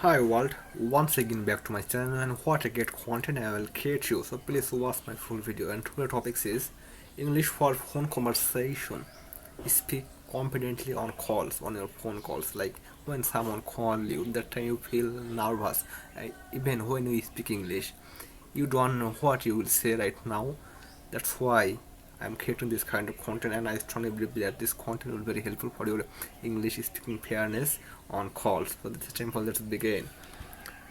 Hi world, once again back to my channel and what a great content I will create you. So please watch my full video and today's topic is English for phone conversation. Speak confidently on calls, on your phone calls. Like when someone call you, that time you feel nervous. Even when you speak English, you don't know what you will say right now. That's why I'm creating this kind of content, and I strongly believe that this content will be very helpful for your English speaking fairness on calls. So this is time for let's begin.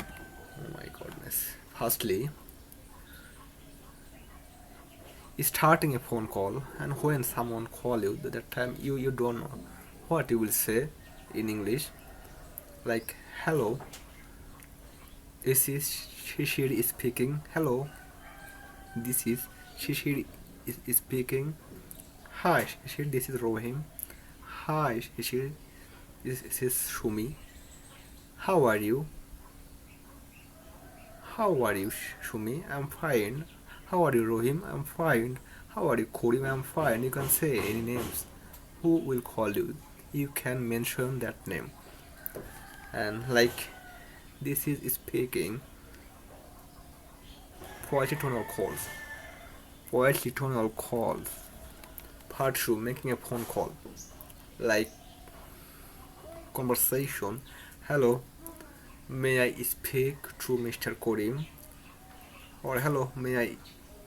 Oh my goodness. Firstly, starting a phone call, and when someone call you, that time you don't know what you will say in English. Like hello, this is Shishir speaking. Hello, this is Shishir is speaking. Hi Shishir, this is Rohim. Hi Shishir, this is Shumi. How are you? How are you, Shumi? I'm fine. How are you, Rohim? I'm fine. How are you, Korim? I'm fine. You can say any names. Who will call you? You can mention that name. And like this is speaking polytonal calls. Polytonal calls. Part 2, making a phone call. Like conversation. Hello, may I speak to Mr. Korim? Or hello, may I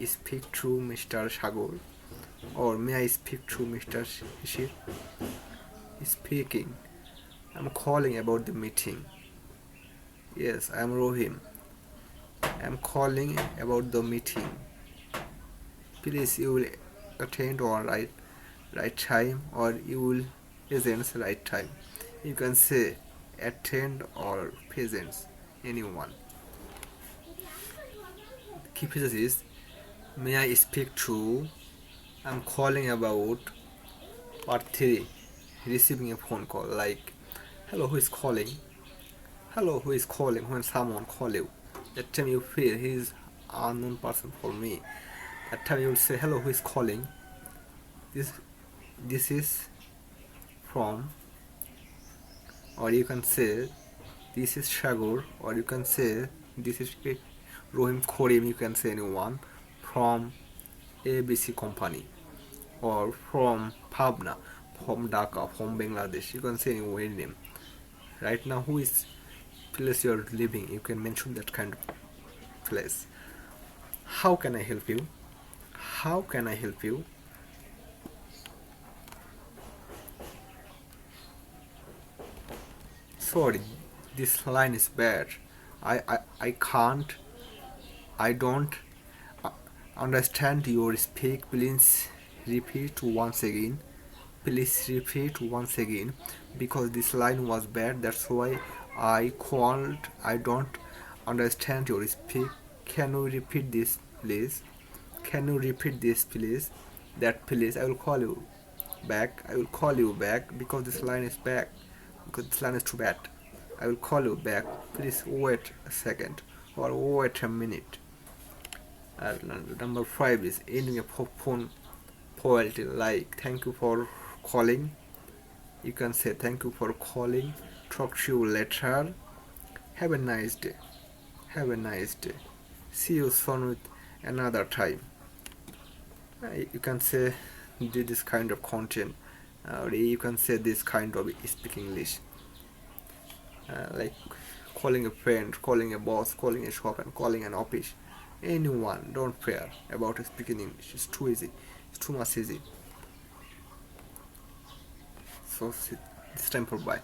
speak to Mr. Shagor? Or may I speak to Mr. Shishir? Speaking. I'm calling about the meeting. Yes, I'm Rohim. I'm calling about the meeting. Please, you will attend on right time, or you will present right time. You can say attend or presents, anyone. Key phrases is may I speak to. I'm calling about part 3, receiving a phone call. Like hello, who is calling? Hello, who is calling when someone call you? That time you feel he is unknown person for me. That time you will say hello, who is calling? This this is from, or you can say this is Shagor, or you can say this is Rohim Khorim. You can say anyone from ABC company, or from Pabna, from Dhaka, from Bangladesh. You can say any name. Right now, who is place you're living? You can mention that kind of place. How can I help you? How can I help you? Sorry, this line is bad. I can't, I don't understand your speak. Please repeat once again. Please repeat once again because this line was bad. That's why I called. I don't understand your speak. Can you repeat this, please? Can you repeat this, please? That please. I will call you back. I will call you back because this line is back. Because this line is too bad. I will call you back. Please wait a second or wait a minute. Number 5 is ending a phone politely, like thank you for calling. You can say thank you for calling. Talk to you later. Have a nice day. Have a nice day. See you soon with another time. You can say this kind of content. You can say this kind of speak English. Like calling a friend, calling a boss, calling a shop, and calling an office. Anyone, don't fear about speaking English. It's too easy. It's too much easy. So it's time for bye.